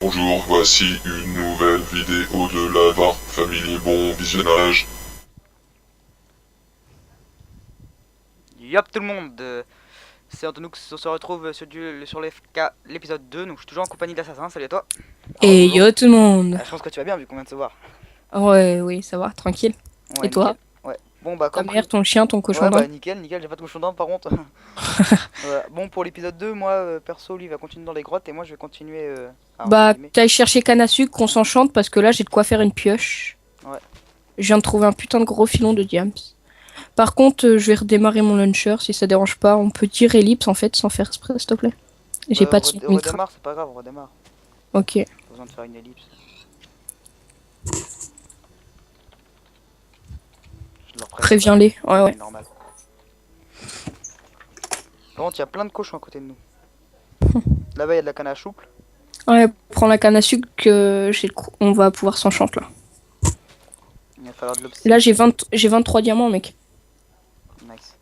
Bonjour, voici une nouvelle vidéo de la Varp Family. Bon visionnage. Yop tout le monde, c'est Antonoux, on se retrouve sur l'épisode 2, donc je suis toujours en compagnie d'Assassin, salut à toi. Et Bonjour. yo tout le monde. Je pense que tu vas bien vu qu'on vient de se voir. Ouais, oui, ça va, tranquille. Ouais, Et toi? nickel. Ouais. Bon bah Ta comme mère, prévu. ton chien, ton cochon Ouais bah d'Inde? nickel, j'ai pas de cochon d'Inde par contre. Voilà. Bon pour l'épisode 2, moi perso lui va continuer dans les grottes et moi je vais continuer entre Bah, guillemets. t'ailles chercher canne à sucre, qu'on s'enchante, parce que là, j'ai de quoi faire une pioche. Ouais. Je viens de trouver un putain de gros filon de diams. Par contre, je vais redémarrer mon launcher, si ça dérange pas. On peut dire ellipse, en fait, sans faire exprès, s'il te plaît. J'ai Bah pas de son de micro. redémarre, c'est pas grave, redémarre. Ok. Pas besoin de faire une ellipse. Je leur préviens pas. Préviens-les. Ouais, Ouais ouais. normal. Par contre il y a plein de cochons à côté de nous. Là-bas il y a de la canne à souple. Ouais, prends la canne à sucre que on va pouvoir s'enchanter, là. Il va falloir de l'obsidian. Là, j'ai 23 diamants, mec. Nice.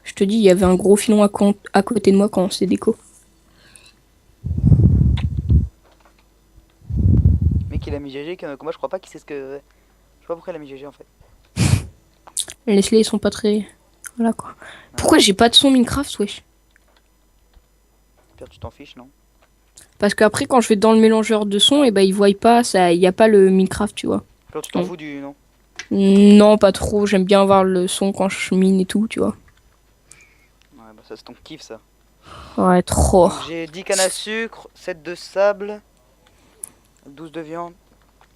Je te dis, il y avait un gros filon à côté de moi quand on s'est déco. Mec il a mis GG que moi je crois pas qu'il sait ce que. Je sais pas pourquoi il a mis GG en fait. Les ils sont pas très... Voilà, quoi. Ouais. Pourquoi j'ai pas de son Minecraft, wesh? Pire tu t'en fiches non? Parce qu'après, quand je vais dans le mélangeur de son, et ben ils voient pas, ça, y a pas le Minecraft, tu vois. Pire tu t'en Donc, fous du non? non, pas trop. J'aime bien avoir le son quand je mine et tout, tu vois. Ouais bah ça c'est ton kiff ça. Ouais, trop. Donc j'ai 10 cannes à sucre, 7 de sable, 12 de viande.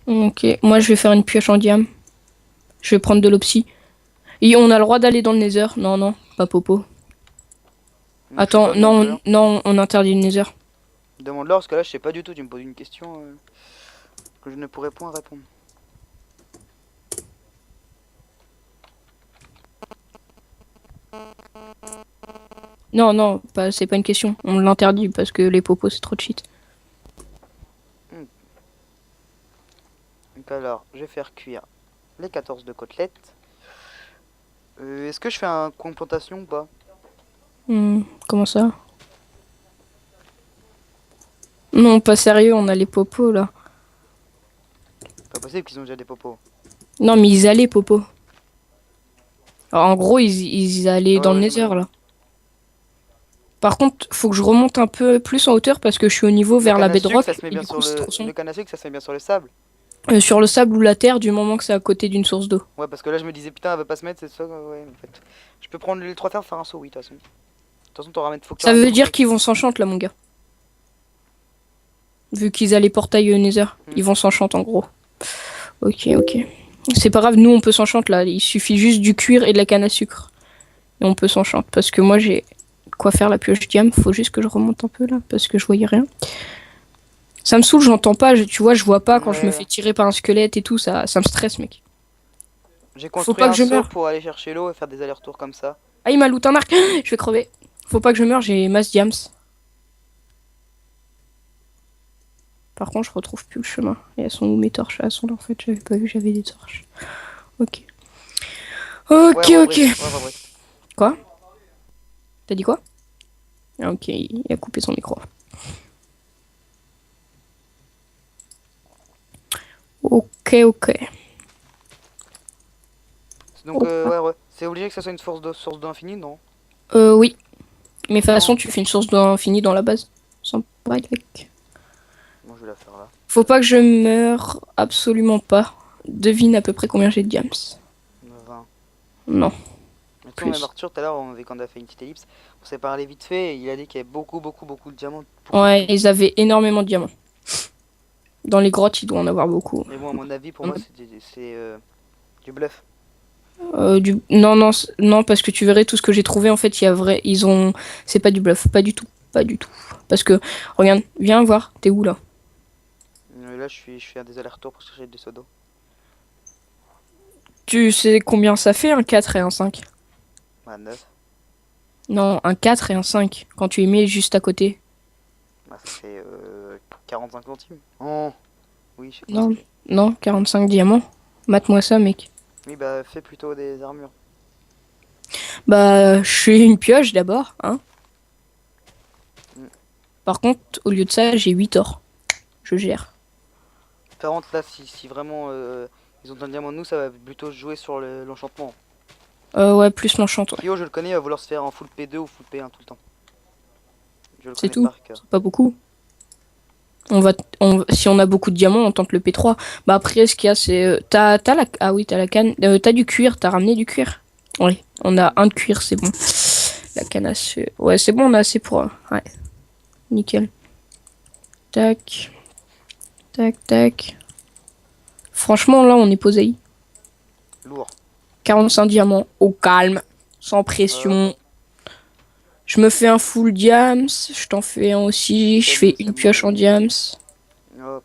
Ok, moi je vais faire une pioche en diam. Je vais prendre de l'opsie. Et on a le droit d'aller dans le nether. Non, non, pas popo. Donc, je sais Attends, pas, non, non, on interdit le nether. demande-leur parce que là je sais pas du tout, tu me poses une question que je ne pourrais point répondre. Non, non, c'est pas une question. On l'interdit parce que les popos c'est trop de shit. Donc alors je vais faire cuire les 14 de côtelettes. Est-ce que je fais un complantation ou pas? Comment ça? Non, pas sérieux, on a les popos là. Pas possible qu'ils ont déjà des popos. Non, mais ils allaient, Popo. Alors, en gros, ils allaient Ah ouais, dans le ouais, nether, j'imagine. là. Par contre, faut que je remonte un peu plus en hauteur parce que je suis au niveau Le vers la canne à sucre ça bedrock se met et bien du sur coup, c'est trop le sombre. canne à sucre ça se met bien sur le sable. Sur le sable ou la terre, du moment que c'est à côté d'une source d'eau. Ouais parce que là je me disais putain elle va pas se mettre c'est ça ouais en fait. Je peux prendre les 3 terres faire un saut oui de toute façon. De toute façon faut que tu Ça ramènes veut beaucoup de dire trucs. qu'ils vont s'enchanter, là, mon gars. Vu qu'ils allaient portail nether. Ils vont s'enchanter, en gros. Ok, ok. C'est pas grave, nous, on peut s'enchanter, là. Il suffit juste du cuir et de la canne à sucre. Et on peut s'enchanter. Parce que moi, j'ai quoi faire la pioche diam. Faut juste que je remonte un peu, là, parce que je voyais rien. Ça me saoule, j'entends pas, tu vois, je vois pas quand je me Ouais. fais tirer par un squelette et tout, ça me stresse, mec. J'ai Faut construit pas que un je seau meure. pour aller chercher l'eau et faire des allers-retours comme ça. Ah, il m'a loot un arc, je vais crever. Faut pas que je meure, j'ai masse diams. Par contre, je retrouve plus le chemin. Et elles sont où mes torches? Elles sont là, en fait, j'avais pas vu, j'avais des torches. Ok. Ouais, Ok, ok. rebrique, ouais, rebrique. Quoi? T'as dit quoi? Ah, ok, il a coupé son micro. Ok, ok. Donc, ouais. C'est obligé que ça soit une source d'infini, non? Oui. Mais de toute façon, Non. tu fais une source d'infini dans la base. Sans bail. Bon, je vais la faire là. Faut pas que je meure, absolument pas. Devine à peu près combien j'ai de diams. 20. Non, Mais tu sais, même plus. Arthur, tout à l'heure, quand on a fait une petite ellipse, on s'est parlé vite fait et il a dit qu'il y avait beaucoup de diamants. Ouais, ils avaient énormément de diamants. Dans les grottes, il doit en avoir beaucoup. Mais bon, à mon avis, pour moi, c'est du bluff. Non, non, non, parce que tu verrais tout ce que j'ai trouvé. En fait, il y a vrai, ils ont. C'est pas du bluff, pas du tout, pas du tout. Parce que, regarde, viens voir, t'es où là? Là, je fais des allers-retours pour chercher des seaux d'eau. Tu sais combien ça fait un 4 et un 5? Bah, 9. Non, un 4 et un 5. Quand tu les mets juste à côté. Bah, ça fait 45 centimes. Oh, oui, je sais quoi ça Non, fait. non, 45 diamants. Mate-moi ça, mec. Oui, bah, fais plutôt des armures. Bah, je fais une pioche d'abord, hein. Mm. Par contre, au lieu de ça, j'ai 8 or. Je gère. Par contre, là, si vraiment ils ont un diamant de nous, ça va plutôt jouer sur l'enchantement. Ouais, plus l'enchante, ouais. Kyo, je le connais, il va vouloir se faire en full P2 ou full P1 tout le temps. Je le C'est connais tout. par cœur. C'est pas beaucoup. Si on a beaucoup de diamants, on tente le P3. Bah après, ce qu'il y a, c'est... Ah oui, t'as la canne. T'as du cuir, t'as ramené du cuir. Oui, on a un de cuir, c'est bon. La canne à sucre. Ouais, c'est bon, on a assez pour... Ouais, nickel. Tac. Tac, tac. Franchement, là, on est posé. Lourd. 45 diamants, au calme, sans pression. Je me fais un full diams, je t'en fais un aussi, je fais une pioche en diams. Hop,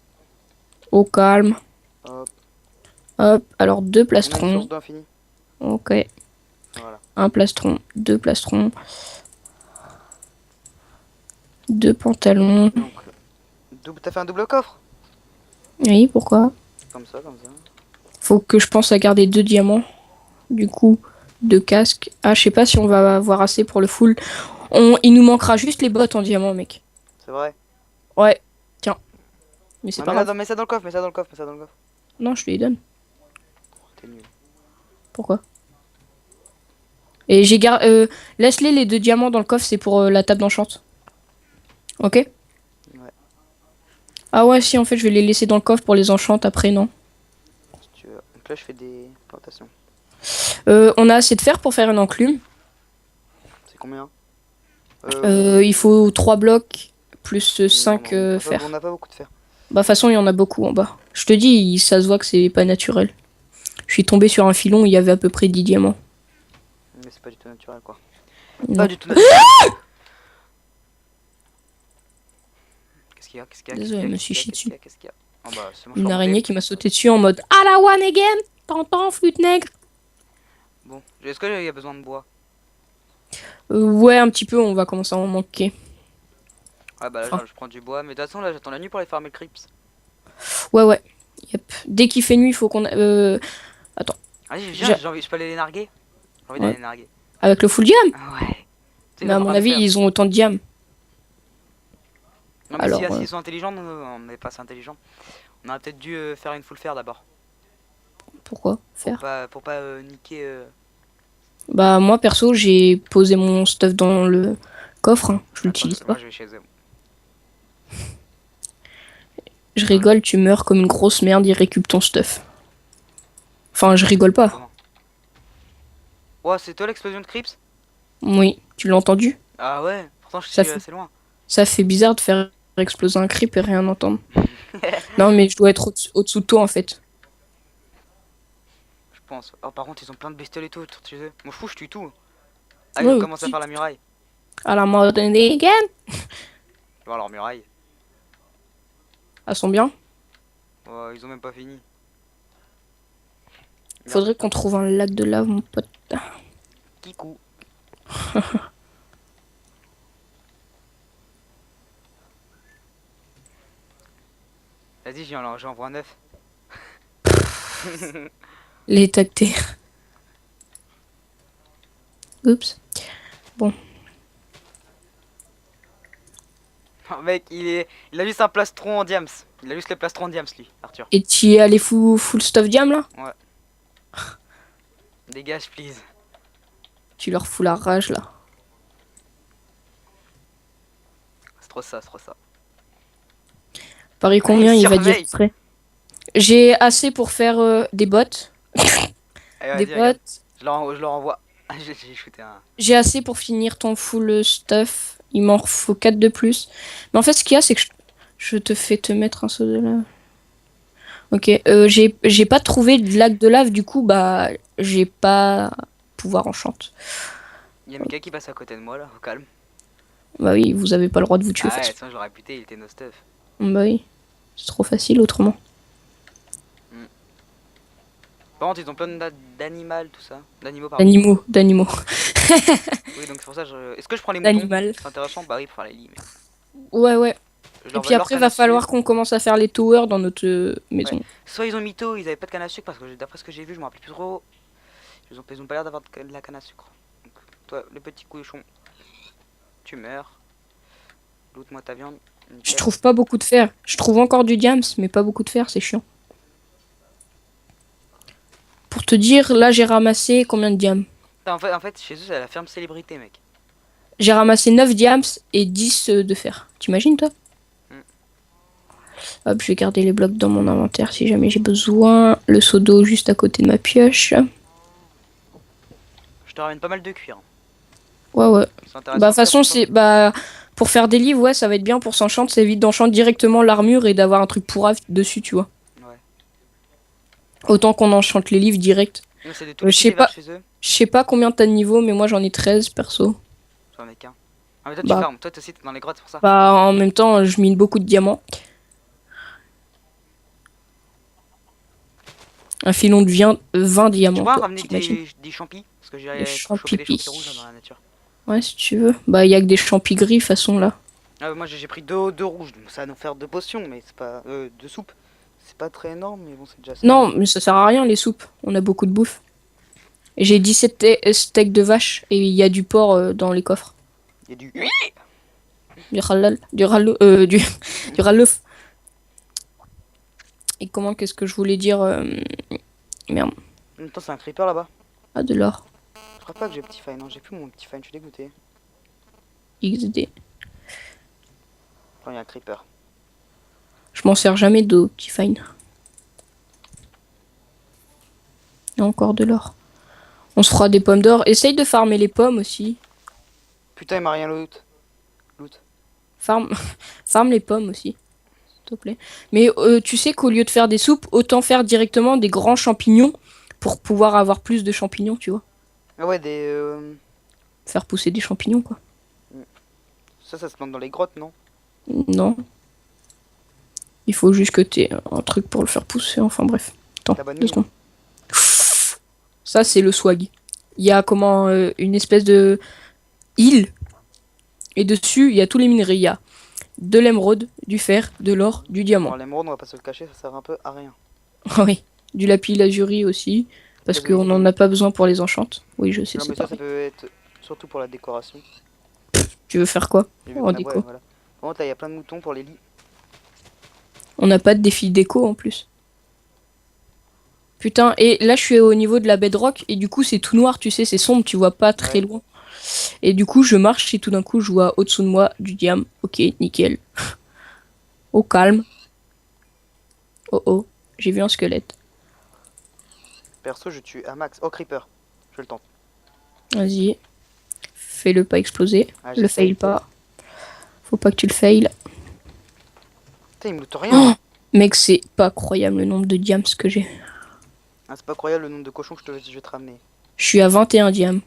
Au calme. hop. Hop, alors 2 On a une plastrons. source d'infini. Ok. Voilà. Un plastron, 2 plastrons. 2 pantalons. Donc, t'as fait un double coffre? Oui, pourquoi? Comme ça, comme ça. Faut que je pense à garder 2 diamants. Du coup, 2 casques. Ah, je sais pas si on va avoir assez pour le full. Il nous manquera juste les bottes en diamant, mec. C'est vrai. Ouais, tiens. Mais c'est Non, pas mets, grave. mets ça dans le coffre, mets ça dans le coffre, mets ça dans le coffre. Non, je te les donne. T'es nul. Pourquoi? Et laisse-les les 2 diamants dans le coffre, c'est pour la table d'enchante. Ok? Ouais. Ah ouais, si, en fait, je vais les laisser dans le coffre pour les enchantes après, non? Si tu veux. Donc là, je fais des plantations. On a assez de fer pour faire une enclume. C'est combien? Il faut 3 blocs plus 5 fer. On n'a pas beaucoup de fer. Bah, de toute façon, il y en a beaucoup en bas. Je te dis, ça se voit que c'est pas naturel. Je suis tombé sur un filon, il y avait à peu près 10 diamants. Mais c'est pas du tout naturel, quoi. Non. Pas du tout naturel. Qu'est-ce qu'il y a? Qu'est-ce qu'il y a? Désolé, je me suis chié dessus. Qu'est-ce qu'il y a? Oh bah, c'est bon, Une araignée qui m'a sauté dessus en mode à la one again. T'entends, flûte nègre? Bon, est-ce qu'il y a besoin de bois? Ouais, un petit peu, on va commencer à en manquer. Ouais, bah là, Enfin. je prends du bois. Mais de toute façon, là, j'attends la nuit pour aller farmer le creeps. Ouais. Yep. Dès qu'il fait nuit, il faut qu'on... Attends. Vas-y, J'ai- je peux aller les narguer? J'ai envie Ouais. d'aller les narguer. Avec le full diam? Ah ouais. Tu sais, ils Mais à vont mon rien avis, faire. ils ont autant de diam. Non, mais Alors, s'ils sont intelligents, nous, on n'est pas assez intelligents. On aurait peut-être dû faire une full fer d'abord. Pourquoi faire? Pour pas niquer. Bah, moi, perso, j'ai posé mon stuff dans le coffre. Hein. Je l'utilise Moi, pas. je vais chez eux. Je rigole, tu meurs comme une grosse merde, il récupère ton stuff. Enfin, je rigole pas. Comment? Ouais, c'est toi l'explosion de creeps? Oui, tu l'as entendu? Ah ouais, pourtant je Ça suis fait- assez loin. Ça fait bizarre de faire exploser un creep et rien entendre. Non, mais je dois être au-dessous de toi, en fait. Je pense. Oh, par contre, ils ont plein de bestioles et tout autour de chez eux. M'en fous, je tue tout. Ah, Ouais, ils ont commencé à faire la muraille. À la mode again. Ils vont voir leur muraille. Elles sont bien. Oh, ils ont même pas fini. Faudrait qu'on trouve un lac de lave, mon pote. Kikou. Vas-y, j'envoie 9. Les tactés. Oups. Oh, mec, il a juste un plastron en diams. Il a juste le plastron en diams, lui, Arthur. Et tu y es allé full stuff diam, là? Dégage, please. Tu leur fous la rage, là. C'est trop ça, c'est trop ça. Paris combien il il va dire surveille. prêt. J'ai assez pour faire des bottes. Allez, Des vas-y, regarde. bottes. Je leur envoie. J'ai shooté un. J'ai assez pour finir ton full stuff. Il m'en faut 4 de plus. Mais en fait, ce qu'il y a, c'est que je te fais te mettre un saut de lave. Ok, j'ai pas trouvé de lac de lave, du coup, bah, j'ai pas pouvoir enchante. Il y a Mika qui passe à côté de moi là, au calme. Bah oui, vous avez pas le droit de vous tuer. Ah ouais, facilement. sinon j'aurais buté, il était no stuff. Bah oui, c'est trop facile autrement. Par contre, ils ont plein d'animaux, tout ça. D'animaux, pardon. D'animaux. Oui, donc c'est pour ça, est-ce que je prends les moutons? D'animal. C'est intéressant, bah oui, pour faire les lits. Ouais. Je Et leur puis vole leur après, canne va à falloir sucre. qu'on commence à faire les towers dans notre maison. Soit ils ont mytho, ils avaient pas de canne à sucre parce que d'après ce que j'ai vu, je me rappelle plus trop. Ils ont pas l'air d'avoir de la canne à sucre. Donc, toi, le petit cochon, tu meurs. Loot-moi ta viande. Je Nickel. trouve pas beaucoup de fer. Je trouve encore du diams, mais pas beaucoup de fer, c'est chiant. Pour te dire, là j'ai ramassé combien de diams? En fait, chez eux, c'est la ferme célébrité, mec. J'ai ramassé 9 diams et 10 de fer. T'imagines toi? Mm. Hop, je vais garder les blocs dans mon inventaire si jamais j'ai besoin. Le seau d'eau juste à côté de ma pioche. Je te ramène pas mal de cuir. Ouais, ouais. C'est intéressant. Bah, de toute façon, c'est. Bah. Pour faire des livres, ouais, ça va être bien pour s'enchanter. Ça évite d'enchanter directement l'armure et d'avoir un truc pourrave dessus, tu vois. Ouais. Autant qu'on enchante les livres direct. Non, c'est de tous Je sais les vers pas. chez eux. Je sais pas combien t'as de niveau, mais moi j'en ai 13 perso. J'en ai qu'un. Ah, mais toi, tu Bah. farmes. Toi aussi, t'es dans les grottes, c'est pour ça. Bah, en même temps, je mine beaucoup de diamants. Un filon de 20 Tu diamants. pourras quoi, ramener t'imagines. des champis? Parce que j'ai Des chopé des champis. champis rouges dans la nature. Ouais, si tu veux. Bah, il y a que des champis gris, de toute façon, là. Ah, moi, j'ai pris deux rouges. Donc ça va nous faire deux potions, mais c'est pas. De soupe. C'est pas très énorme, mais bon, c'est déjà ça. Non, mais ça sert à rien, les soupes. On a beaucoup de bouffe. J'ai 17 steaks de vache et il y a du porc dans les coffres. Il y a du. Du halal. Du ralouf. Et comment, qu'est-ce que je voulais dire Merde. En même temps, c'est un creeper là-bas. Ah, de l'or. Je crois pas que j'ai petit fine. Non, j'ai plus mon petit fine. Je suis dégoûté. XD. Enfin, il y a un creeper. Je m'en sers jamais d'eau, petit fine. Il y a encore de l'or. On se fera des pommes d'or. Essaye de farmer les pommes aussi. Putain, il m'a rien loot. Farm... Farme les pommes aussi. S'il te plaît. Mais tu sais qu'au lieu de faire des soupes, autant faire directement des grands champignons pour pouvoir avoir plus de champignons, tu vois. Ah ouais, des. Faire pousser des champignons, quoi. Ça se plante dans les grottes, non? Non. Il faut juste que t'aies un truc pour le faire pousser. Enfin bref. Attends, La bonne 2 mine. secondes. Ça, c'est le swag. Il y a comment une espèce de île. Et dessus, il y a tous les minerais. Il y a de l'émeraude, du fer, de l'or, du diamant. Alors, l'émeraude, on va pas se le cacher, ça sert un peu à rien. Oui. Du lapis lazuli aussi. Parce Lazuli. qu'on n'en a pas besoin pour les enchantes. Oui, je sais, Non, c'est mais ça pareil. peut être surtout pour la décoration. Tu veux faire quoi J'ai vu en qu'on a- déco? ouais, voilà. Par contre, là, il y a plein de moutons pour les lits. On n'a pas de défi déco en plus. Putain, et là je suis au niveau de la bedrock et du coup c'est tout noir, tu sais, c'est sombre, tu vois pas très Ouais. loin. Et du coup je marche et tout d'un coup je vois au-dessous de moi du diam. Ok, nickel. Au calme. Oh oh, j'ai vu un squelette. Perso, je tue à max. Oh, creeper. Je le tente. Vas-y. Fais-le pas exploser. Ah, Le j'essaye. fail pas. Faut pas que tu le fail. Putain, il me loot rien. Mec, c'est pas croyable le nombre de diams que j'ai. Ah, c'est pas croyable le nombre de cochons que je vais te ramener. Je suis à 21 diams.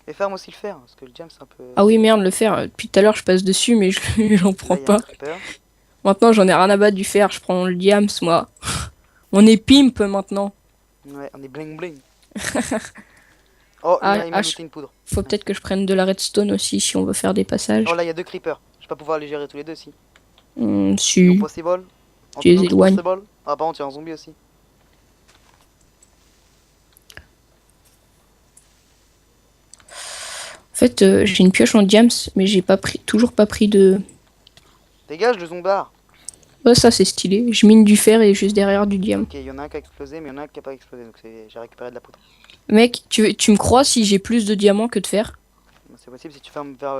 Et ferme aussi le fer, parce que le jam c'est un peu. Ah oui, merde, le fer. Depuis tout à l'heure je passe dessus mais j'en Là, prends il y a pas. un creeper. Maintenant, j'en ai rien à battre du fer, je prends le diams, moi. On est pimp maintenant. Ouais, on est bling bling. Oh, Ah, il m'a ah, looté une poudre. Faut peut-être que je prenne de la redstone aussi si on veut faire des passages. Oh, là, il y a deux creepers. Je vais pas pouvoir les gérer tous les deux, si. Si. Impossible. Tu les éloignes. Impossible. Ah, par contre, il y a un zombie aussi. En fait, j'ai une pioche en diams, mais j'ai pas pris, toujours pas pris de. Dégage le zombard. Ouais, ça c'est stylé. Je mine du fer et juste derrière du diam. Ok, il y en a un qui a explosé, mais il y en a un qui a pas explosé. Donc j'ai récupéré de la poudre. Mec, tu me crois si j'ai plus de diamants que de fer? C'est possible si tu fermes vers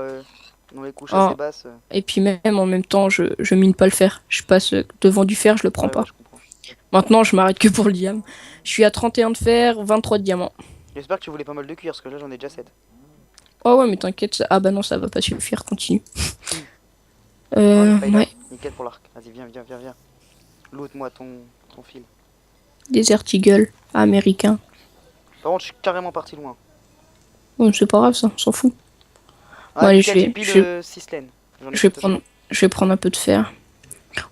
dans les couches Oh. assez basses. Et puis même en même temps, je mine pas le fer. Je passe devant du fer, je le prends Ouais, pas. ouais, je comprends. Maintenant, je m'arrête que pour le diam. Je suis à 31 de fer, 23 de diamants. J'espère que tu voulais pas mal de cuir, parce que là j'en ai déjà 7. Oh ouais, mais t'inquiète. Ah bah non, ça va pas suffire, continue. Ouais. Ouais, Nickel pour l'arc. Vas-y, viens. Loot-moi ton fil. Desert Eagle, américain. Par contre, je suis carrément parti loin. Bon, c'est pas grave ça, on s'en fout. Ah, Bon, allez, nickel, je vais- j'ai pile je- 6 laines. J'en ai Je vais plus de prendre, je vais prendre un peu de fer.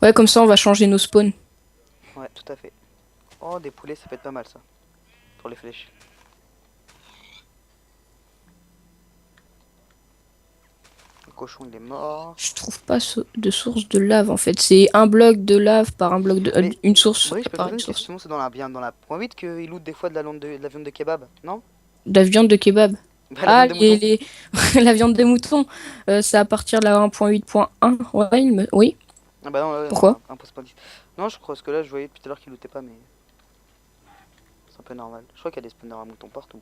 Ouais, comme ça on va changer nos spawns. toute Ouais, tout à fait. Oh, des poulets, ça peut être pas mal ça. Pour les flèches. Le cochon, il est mort. Je trouve pas de source de lave en fait. C'est un bloc de lave par un bloc de. Mais- une source Oui, je peux te par poser une une source. question, c'est dans la point 8 qu'il loot des fois de la viande de kebab, non? De la viande de kebab. Bah, la Ah, viande de mouton. la viande des moutons, c'est à partir de la 1.8.1. Ouais, oui. Ah bah non, là, Pourquoi? un post pas 10. Non, je crois que là, je voyais depuis tout à l'heure qu'il lootait pas, mais c'est un peu normal. Je crois qu'il y a des spawners à moutons partout.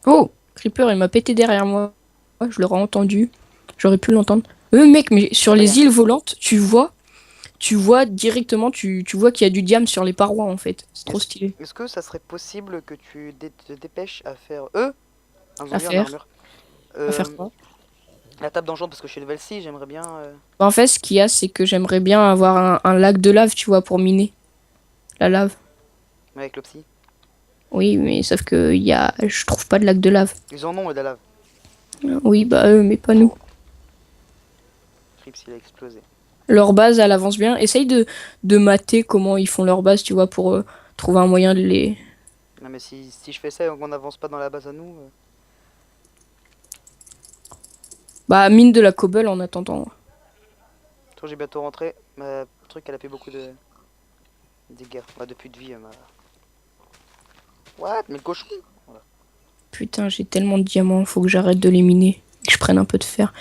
Oh, Creeper, il m'a pété derrière moi. Ouais, je l'aurais entendu. J'aurais pu l'entendre. Mec, mais sur Ah bah, y a- les îles volantes, tu vois directement, tu vois qu'il y a du diamant sur les parois en fait. C'est trop stylé. Est-ce que ça serait possible que tu te dépêches à faire... un À zombie en faire. armure. À faire quoi? La table d'enchant, parce que je suis level 6, j'aimerais bien... Bah, en fait, ce qu'il y a, c'est que j'aimerais bien avoir un lac de lave, tu vois, pour miner la lave. avec le psy. Oui, mais sauf que je trouve pas de lac de lave. Ils en ont, de la lave. Oui, bah eux, mais pas nous. Trips, il a explosé. Leur base, elle avance bien. Essaye de mater comment ils font leur base, tu vois, pour trouver un moyen de les... Non mais si je fais ça et qu'on n'avance pas dans la base à nous... Bah, mine de la cobble en attendant. Toi j'ai bientôt rentré. Le truc, elle a fait beaucoup de dégâts. Bah, depuis de vie, What? Mais le cochon? Voilà. Putain, j'ai tellement de diamants, faut que j'arrête de les miner. Que je prenne un peu de fer.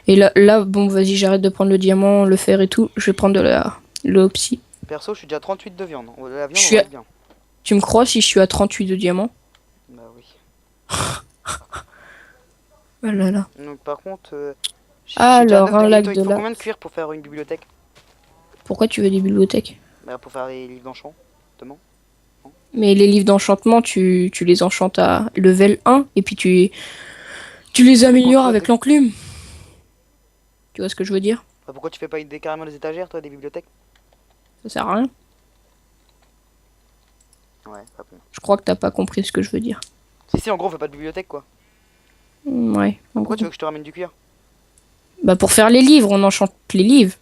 Et bon, vas-y, j'arrête de prendre le diamant, le fer et tout. Je vais prendre de l'opsie. Perso, je suis déjà à 38 de viande. La Je viande, on suis va à- être bien. Tu me crois si je suis à 38 de diamants? Bah oui. Oh là là. Donc par contre, j'ai déjà Alors, 9 de... un Et lac toi, il de te faut lave. combien de cuir pour faire une bibliothèque? Pourquoi tu veux des bibliothèques? Bah pour faire les livres d'enchant, justement. Mais les livres d'enchantement, tu les enchantes à level 1 et puis tu les Mais améliores avec l'enclume. Tu vois ce que je veux dire? Bah, pourquoi tu fais pas carrément des étagères, toi, des bibliothèques? Ça sert à rien. Ouais, pas bon. Je crois que t'as pas compris ce que je veux dire. Si, en gros, on fait pas de bibliothèque, quoi. Ouais. En Pourquoi gros. tu veux que je te ramène du cuir? Bah pour faire les livres, on enchante les livres.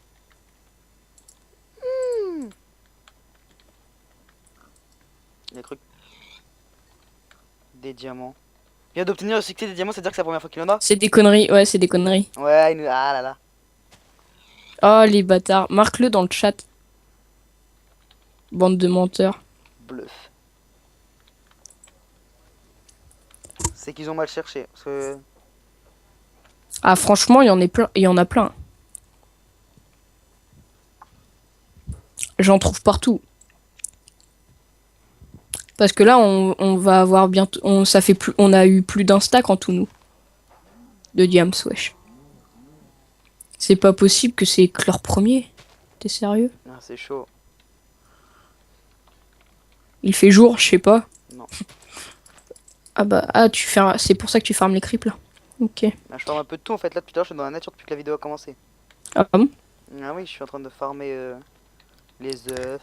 Les trucs. Des diamants. Il vient d'obtenir le succès des diamants, c'est-à-dire que c'est la première fois qu'il en a? C'est des conneries, ouais, c'est des conneries. Ouais, ah là là. Oh les bâtards, marque-le dans le chat. Bande de menteurs. Bluff. C'est qu'ils ont mal cherché. Parce que... Ah franchement, il y en a plein. J'en trouve partout. Parce que là, on va avoir bientôt, on a eu plus d'un stack en tout nous. De diams, wesh. C'est pas possible que c'est que leur premier. T'es sérieux? Ah, c'est chaud. Il fait jour, je sais pas. Non. Ah bah, c'est pour ça que tu farmes les creeps là. Ok. Bah, je farme un peu de tout en fait. Là, depuis tout à l'heure, je suis dans la nature depuis que la vidéo a commencé. Ah bon? Ah oui, je suis en train de farmer les œufs.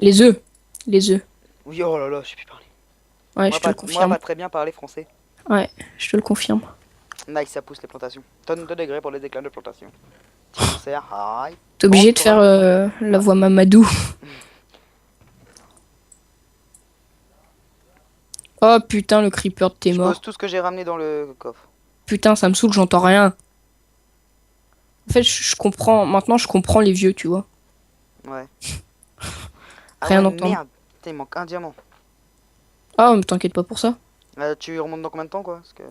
Les œufs. Les œufs. Oui, oh là là, je sais plus parler. Ouais, Moi, je te le moi, confirme. pas très bien parler français. Ouais, je te le confirme. Nice, ça pousse les plantations. Tonne de degrés pour les déclins de plantation. Cancer, aïe. T'es obligé de faire la voix Mamadou. Oh putain, le creeper de tes Je morts. pose tout ce que j'ai ramené dans le coffre. Putain, ça me saoule, j'entends rien. En fait, je comprends. Maintenant, je comprends les vieux, tu vois. Ouais. Rien ouais, d'entendre. merde. Putain, il manque un diamant. Ah, mais t'inquiète pas pour ça. Tu remontes dans combien de temps, quoi? Parce que...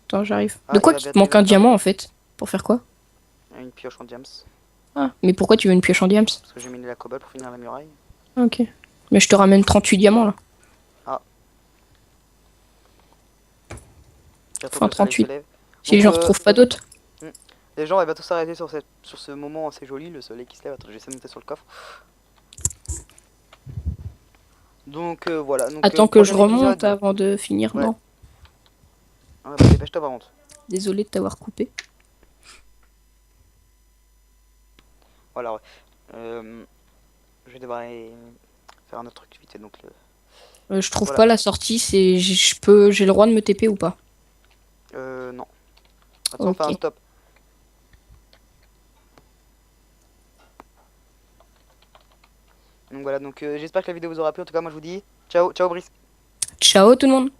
Attends, j'arrive. Ah, De quoi il va qu'il te bientôt manque un arriver. diamant en fait? Pour faire quoi? Une pioche en diams. Ah, mais pourquoi tu veux une pioche en diams? Parce que j'ai miné la cobble pour finir la muraille. Ah, ok. Mais je te ramène 38 diamants là. Bientôt Enfin, que le soleil 38. se lève. Si Donc, j'en retrouve pas d'autres. Les gens vont bientôt s'arrêter sur ce moment assez joli, le soleil qui se lève. Attends, j'essaie de monter sur le coffre. Donc voilà. Donc, Attends que je prochain remonte épisode- avant de finir. Ouais. Non. Ah, bah, dépêche-toi par contre. Désolé de t'avoir coupé. Voilà, ouais. Je vais devoir aller faire un autre truc vite fait. Donc, Je trouve Voilà. pas la sortie. J'ai le droit de me TP ou pas? non. Attends, on fait un Ok. stop. Donc voilà, donc j'espère que la vidéo vous aura plu. En tout cas, moi je vous dis ciao, ciao Brice. Ciao tout le monde.